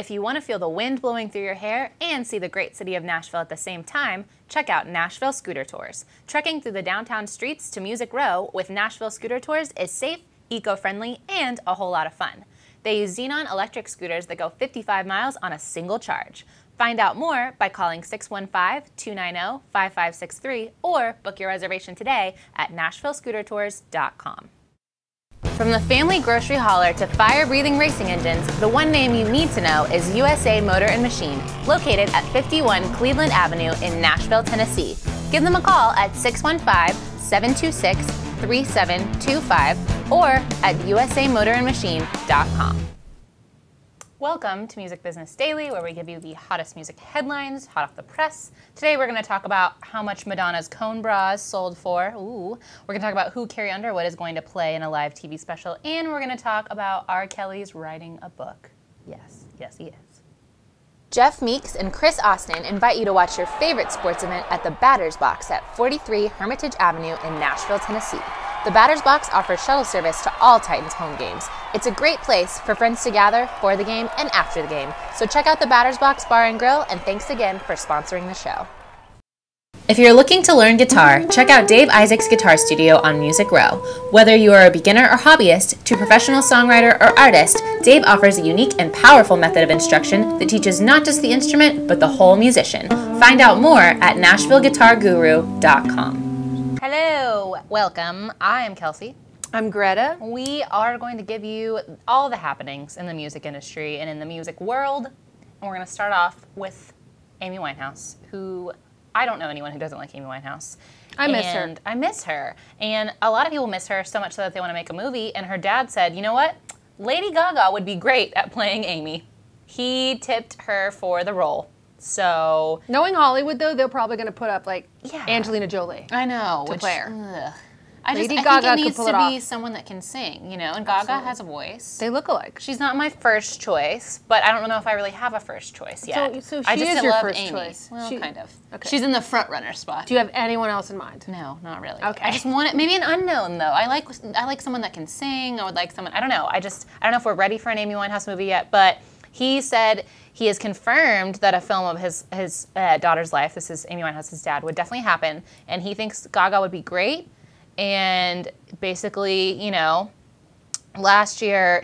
If you want to feel the wind blowing through your hair and see the great city of Nashville at the same time, check out Nashville Scooter Tours. Trekking through the downtown streets to Music Row with Nashville Scooter Tours is safe, eco-friendly, and a whole lot of fun. They use Xenon electric scooters that go 55 miles on a single charge. Find out more by calling 615-290-5563 or book your reservation today at NashvilleScooterTours.com. From the family grocery hauler to fire-breathing racing engines, the one name you need to know is USA Motor and Machine, located at 51 Cleveland Avenue in Nashville, Tennessee. Give them a call at 615-726-3725 or at usamotorandmachine.com. Welcome to Music Business Daily, where we give you the hottest music headlines, hot off the press. Today we're going to talk about how much Madonna's cone bras sold for. Ooh. We're going to talk about who Carrie Underwood is going to play in a live TV special, and we're going to talk about R. Kelly's writing a book. Yes, yes, he is. Jeff Meeks and Chris Austin invite you to watch your favorite sports event at the Batter's Box at 43 Hermitage Avenue in Nashville, Tennessee. The Batter's Box offers shuttle service to all Titans home games. It's a great place for friends to gather for the game and after the game. So check out the Batter's Box Bar and Grill, and thanks again for sponsoring the show. If you're looking to learn guitar, check out Dave Isaac's Guitar Studio on Music Row. Whether you are a beginner or hobbyist to professional songwriter or artist, Dave offers a unique and powerful method of instruction that teaches not just the instrument, but the whole musician. Find out more at NashvilleGuitarGuru.com. Hello, welcome. I am Kelsey. I'm Greta. We are going to give you all the happenings in the music industry and in the music world. And we're going to start off with Amy Winehouse, who I don't know anyone who doesn't like Amy Winehouse. I miss her. I miss her. And a lot of people miss her so much so that they want to make a movie. And her dad said, you know what? Lady Gaga would be great at playing Amy. He tipped her for the role. So, knowing Hollywood, though, they're probably going to put up, like, Angelina Jolie. I know. To play her. I think it needs to be someone that can sing, you know, and Gaga has a voice. They look alike. She's not my first choice, but I don't know if I really have a first choice yet. So she is your first choice? Well, kind of. Okay. She's in the front runner spot. Do you have anyone else in mind? No, not really. Okay. I just want it, maybe an unknown, though. I like someone that can sing. I would like someone, I don't know. I don't know if we're ready for an Amy Winehouse movie yet, but he said he has confirmed that a film of his daughter's life, this is Amy Winehouse's dad, would definitely happen, and he thinks Gaga would be great. And basically, you know, last year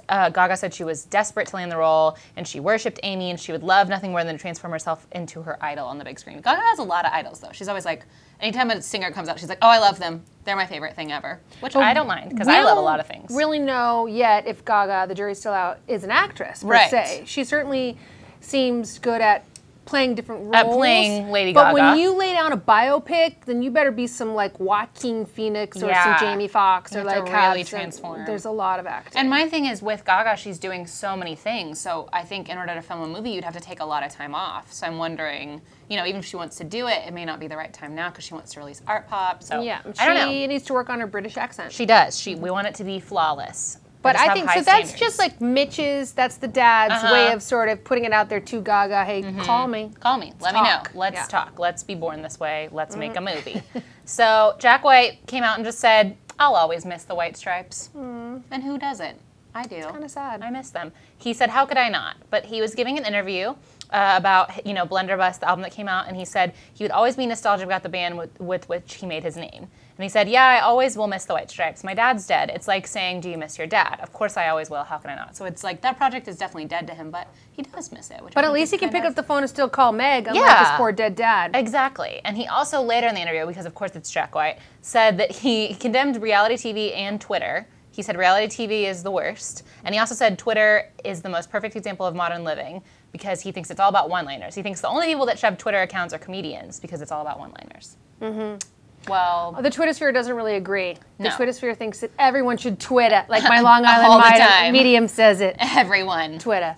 Gaga said she was desperate to land the role, and she worshipped Amy, and she would love nothing more than to transform herself into her idol on the big screen. Gaga has a lot of idols, though. She's always like, anytime a singer comes out, she's like, oh, I love them. They're my favorite thing ever. Which I don't mind, because I love a lot of things. We don't really know yet if Gaga, the jury's still out, is an actress, per se. She certainly seems good at playing different roles. At playing Lady Gaga. But when you lay down a biopic, then you better be some like Joaquin Phoenix or some Jamie Foxx or like really transform. There's a lot of acting. And my thing is with Gaga, she's doing so many things. So I think in order to film a movie, you'd have to take a lot of time off. So I'm wondering, you know, even if she wants to do it, it may not be the right time now because she wants to release Art Pop. So yeah, I don't know. She needs to work on her British accent. She does. We want it to be flawless. But I think, so that's just like Mitch's, that's the dad's way of sort of putting it out there to Gaga, hey, call me. Call me. Let me know. Let's talk. Let's be born this way. Let's make a movie. So Jack White came out and just said, I'll always miss the White Stripes. And who doesn't? I do. It's kind of sad. I miss them. He said, how could I not? But he was giving an interview about, you know, Blunderbuss, the album that came out, and he said he would always be nostalgic about the band with which he made his name. And he said, yeah, I always will miss the White Stripes. My dad's dead. It's like saying, do you miss your dad? Of course I always will. How can I not? So it's like that project is definitely dead to him, but he does miss it. But at least he can pick up the phone and still call Meg, unlike his poor dead dad. Exactly. And he also later in the interview, because of course it's Jack White, said that he condemned reality TV and Twitter. He said reality TV is the worst. And he also said Twitter is the most perfect example of modern living because he thinks it's all about one-liners. He thinks the only people that should have Twitter accounts are comedians because it's all about one-liners. Well, the Twitter sphere doesn't really agree. The Twitter sphere thinks that everyone should Twitter, like my Long Island medium says it. Everyone. Twitter.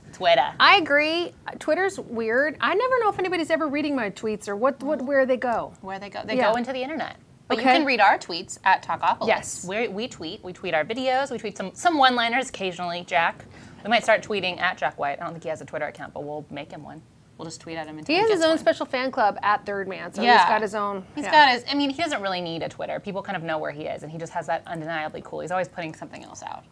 I agree. Twitter's weird. I never know if anybody's ever reading my tweets or where they go. Where they go. They go into the internet. But you can read our tweets at Talkapolis. Yes. We tweet our videos. We tweet some one-liners occasionally, Jack. We might start tweeting at Jack White. I don't think he has a Twitter account, but we'll make him one. We'll just tweet at him until he has his own one. special fan club at Third Man, so he's got his own. He's got his. I mean, he doesn't really need a Twitter. People kind of know where he is, and he just has that undeniably cool. He's always putting something else out.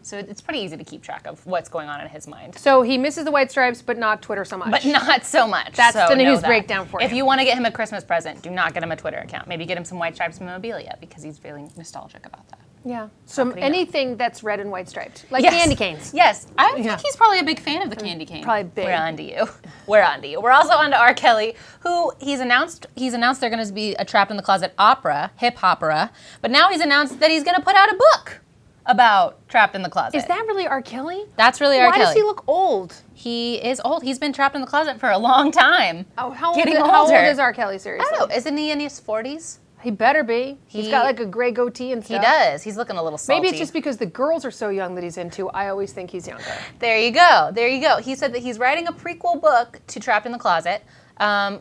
So it's pretty easy to keep track of what's going on in his mind. So he misses the white stripes, but not Twitter so much. But not so much. That's so the news breakdown for you. If you want to get him a Christmas present, do not get him a Twitter account. Maybe get him some white stripes memorabilia because he's feeling nostalgic about that. Yeah. So anything that's red and white striped, like candy canes. Yes, I think he's probably a big fan of the candy cane. Probably big. We're on to you. We're on to you. We're also on to R. Kelly, who he's announced they're going to be a Trapped in the Closet opera, hip opera, but now he's announced that he's going to put out a book about Trapped in the Closet. Is that really R. Kelly? That's really R. Kelly. Why does he look old? He is old. He's been trapped in the closet for a long time. Oh, how old is R. Kelly, seriously? I don't know. Isn't he in his 40s? He better be. He's got like a gray goatee and stuff. He does. He's looking a little salty. Maybe it's just because the girls are so young that he's into. I always think he's younger. There you go. There you go. He said that he's writing a prequel book to Trapped in the Closet.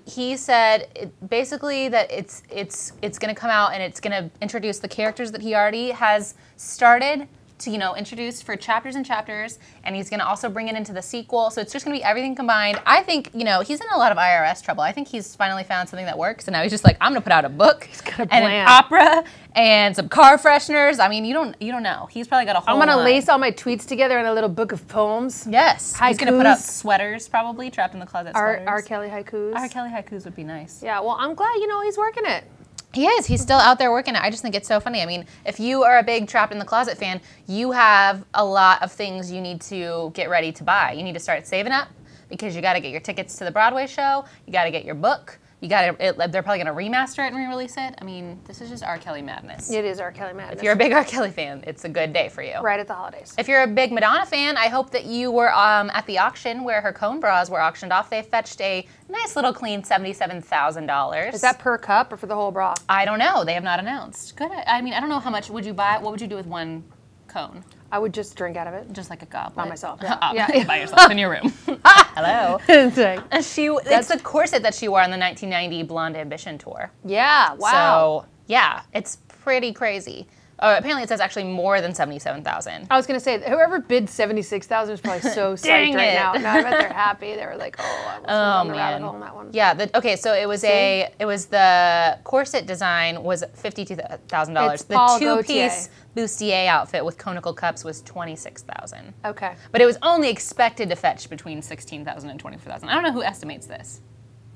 He said basically that it's going to come out and it's going to introduce the characters that he already has started to, introduce for chapters and chapters, and he's going to also bring it into the sequel. So it's just going to be everything combined. I think, he's in a lot of IRS trouble. I think he's finally found something that works, and now he's just like, I'm going to put out a book he's got a and plan. an opera and some car fresheners. I mean, you don't know. He's probably got a whole I'm going to line. lace all my tweets together in a little book of poems. Yes. Haikus. He's going to put out sweaters, probably, Trapped in the Closet sweaters. R. Kelly haikus. R. Kelly haikus would be nice. Yeah, well, I'm glad, he's working it. He is. He's still out there working it. I just think it's so funny. I mean, if you are a big Trapped in the Closet fan, you have a lot of things you need to get ready to buy. You need to start saving up because you got to get your tickets to the Broadway show. You got to get your book. They're probably going to remaster it and re-release it. I mean, this is just R. Kelly madness. It is R. Kelly madness. If you're a big R. Kelly fan, it's a good day for you. Right at the holidays. If you're a big Madonna fan, I hope that you were at the auction where her cone bras were auctioned off. They fetched a nice little clean $77,000. Is that per cup or for the whole bra? I don't know. They have not announced. Good. I mean, I don't know how much would you buy. What would you do with one cone? I would just drink out of it. Just like a goblet. By myself. Yeah. By yourself in your room. Hello. It's the corset that she wore on the 1990 Blonde Ambition tour. Yeah, wow. So, yeah, it's pretty crazy. Apparently it says actually more than 77,000. I was going to say, whoever bid 76,000 is probably so psyched right now. No, I bet they're happy. They were like, I was on the rabbit hole on that one. Yeah, okay, so it was the corset design was $52,000. The two-piece bustier outfit with conical cups was $26,000. Okay. But it was only expected to fetch between $16,000 and $24,000. I don't know who estimates this.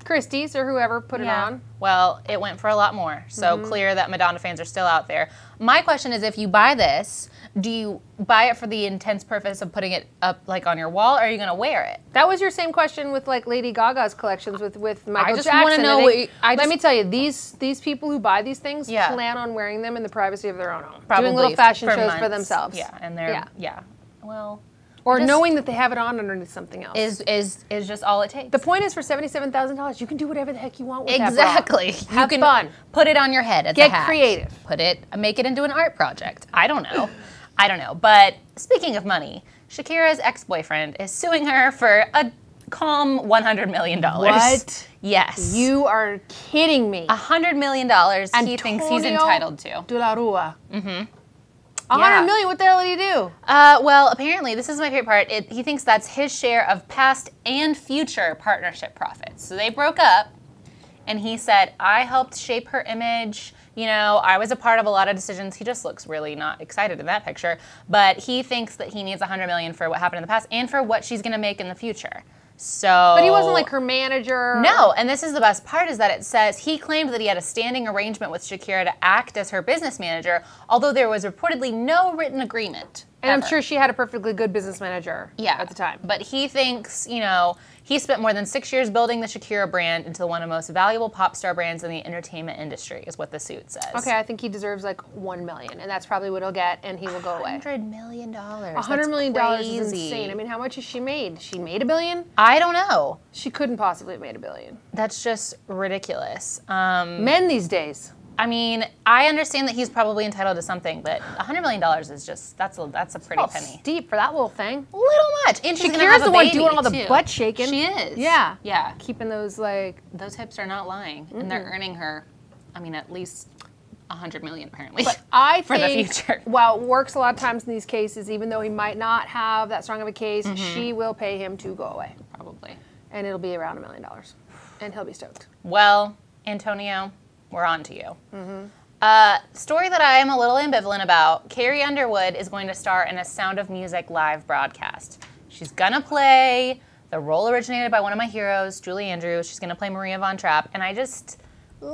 Christie's or whoever put it on. Well, it went for a lot more. So clear that Madonna fans are still out there. My question is, if you buy this, do you buy it for the intense purpose of putting it up like on your wall, or are you going to wear it? That was your same question with like Lady Gaga's collections with Michael Jackson. I just want to know let me tell you, these people who buy these things plan on wearing them in the privacy of their own home. Probably doing little fashion shows months. for themselves. Yeah, and they're well. Or knowing that they have it on underneath something else. Is just all it takes. The point is, for $77,000, you can do whatever the heck you want with that bra. Have fun. Put it on your head as a hat. Get creative. Make it into an art project. I don't know. But speaking of money, Shakira's ex-boyfriend is suing her for a calm $100 million. What? Yes. You are kidding me. $100 million he thinks he's entitled to. De la Rua. $100 million, what the hell did he do? Well, apparently, this is my favorite part. He thinks that's his share of past and future partnership profits. So they broke up, and he said, I helped shape her image. I was a part of a lot of decisions. He just looks really not excited in that picture. But he thinks that he needs $100 million for what happened in the past and for what she's going to make in the future. But he wasn't like her manager. No, and this is the best part is that it says he claimed that he had a standing arrangement with Shakira to act as her business manager, although there was reportedly no written agreement. And I'm sure she had a perfectly good business manager at the time. But he thinks, he spent more than 6 years building the Shakira brand into one of the most valuable pop star brands in the entertainment industry, is what the suit says. Okay, I think he deserves like $1 million, and that's probably what he'll get, and he will go away. $100 million. $100 million is insane. I mean, how much has she made? She made $1 billion? I don't know. She couldn't possibly have made $1 billion. That's just ridiculous. Men these days. I mean, I understand that he's probably entitled to something, but $100 million is just, that's a pretty penny. Steep for that little thing. A little much. And she's gonna have Shakira's the one doing all the butt shaking. She is. Yeah. Yeah. Keeping those those hips are not lying. And they're earning her, at least $100 million apparently. But I for think, the future. Well, it works a lot of times in these cases, even though he might not have that strong of a case, she will pay him to go away. Probably. and it'll be around $1 million, and he'll be stoked. Well, Antonio, we're on to you. Story that I am a little ambivalent about. Carrie Underwood is going to star in a Sound of Music live broadcast. She's going to play the role originated by one of my heroes, Julie Andrews. She's going to play Maria Von Trapp, and I just, I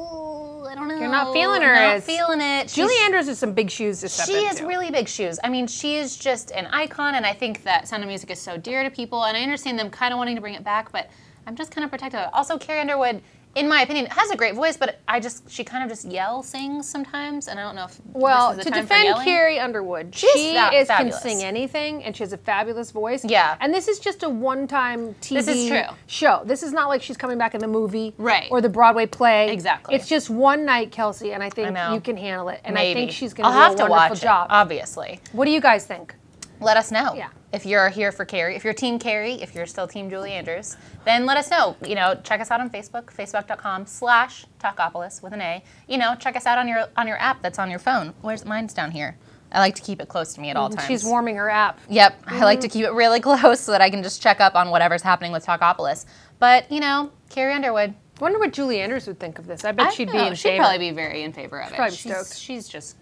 don't know. You're not feeling her. Not feeling it. Julie Andrews has some big shoes to step into. She has really big shoes. I mean, she is just an icon, and I think that Sound of Music is so dear to people, and I understand them kind of wanting to bring it back, but I'm just kind of protective of it. Also, Carrie Underwood, in my opinion, has a great voice, but she kind of just sings sometimes, and I don't know if this is the time for to defend yelling. Carrie Underwood, she can sing anything, and she has a fabulous voice. Yeah. And this is just a one-time TV true. show. This is not like she's coming back in the movie Right. or the Broadway play. Exactly. It's just one night, Kelsey, and I think you can handle it. And Maybe. I think she's going I'll to have do a to wonderful watch job. it, obviously. What do you guys think? Let us know. Yeah. If you're here for Carrie, if you're Team Carrie, if you're still Team Julie Andrews, then let us know. You know, check us out on Facebook, facebook.com/Talkapolis with an A. You know, check us out on your app that's on your phone. Mine's down here. I like to keep it close to me at all times. She's warming her app. Yep, I like to keep it really close so that I can just check up on whatever's happening with Talkapolis. But, you know, Carrie Underwood. I wonder what Julie Andrews would think of this. I bet she'd be in favor. She'd probably be very in favor of it. Probably stoked.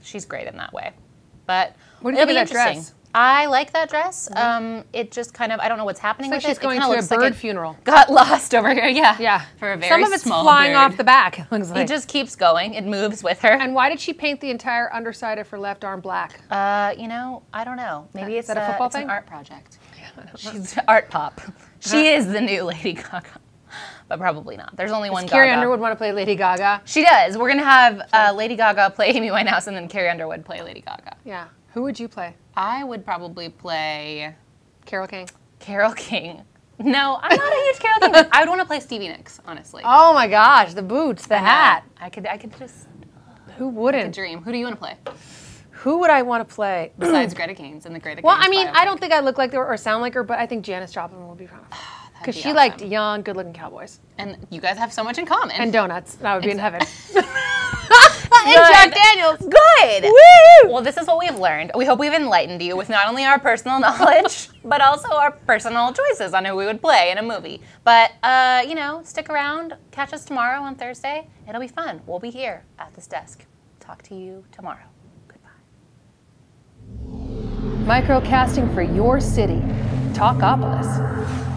She's great in that way. But what do you think of that dress? I like that dress. It just kind of, I don't know what's happening with it. She's going to a bird funeral. Got lost over here, yeah. Yeah. For a very Some of it's small flying bird. off the back, it looks like. It just keeps going. It moves with her. And why did she paint the entire underside of her left arm black? You know, I don't know. Maybe it's a football thing? An art project. She's art pop. She is the new Lady Gaga. But probably not. There's only one Gaga. Carrie Underwood want to play Lady Gaga? She does. We're going to have Lady Gaga play Amy Winehouse and then Carrie Underwood play Lady Gaga. Yeah. Who would you play? I would probably play Carole King. Carole King. No, I'm not a huge Carole King fan. I would want to play Stevie Nicks, honestly. Oh my gosh, the boots, the hat. I could just Who wouldn't? dream. Who do you want to play? Who would I want to play? Besides Greta Gaines and the Greta Gaines. Well, I mean, biopic. I don't think I look like her or sound like her, but I think Janis Joplin would be fun. Because she liked young, good-looking cowboys. And you guys have so much in common. And donuts. That would be in heaven. And Jack Daniels. Good. Woo! Well, this is what we've learned. We hope we've enlightened you with not only our personal knowledge, but also our personal choices on who we would play in a movie. But, you know, stick around. Catch us tomorrow on Thursday. It'll be fun. We'll be here at this desk. Talk to you tomorrow. Goodbye. Microcasting for your city. Talkapolis.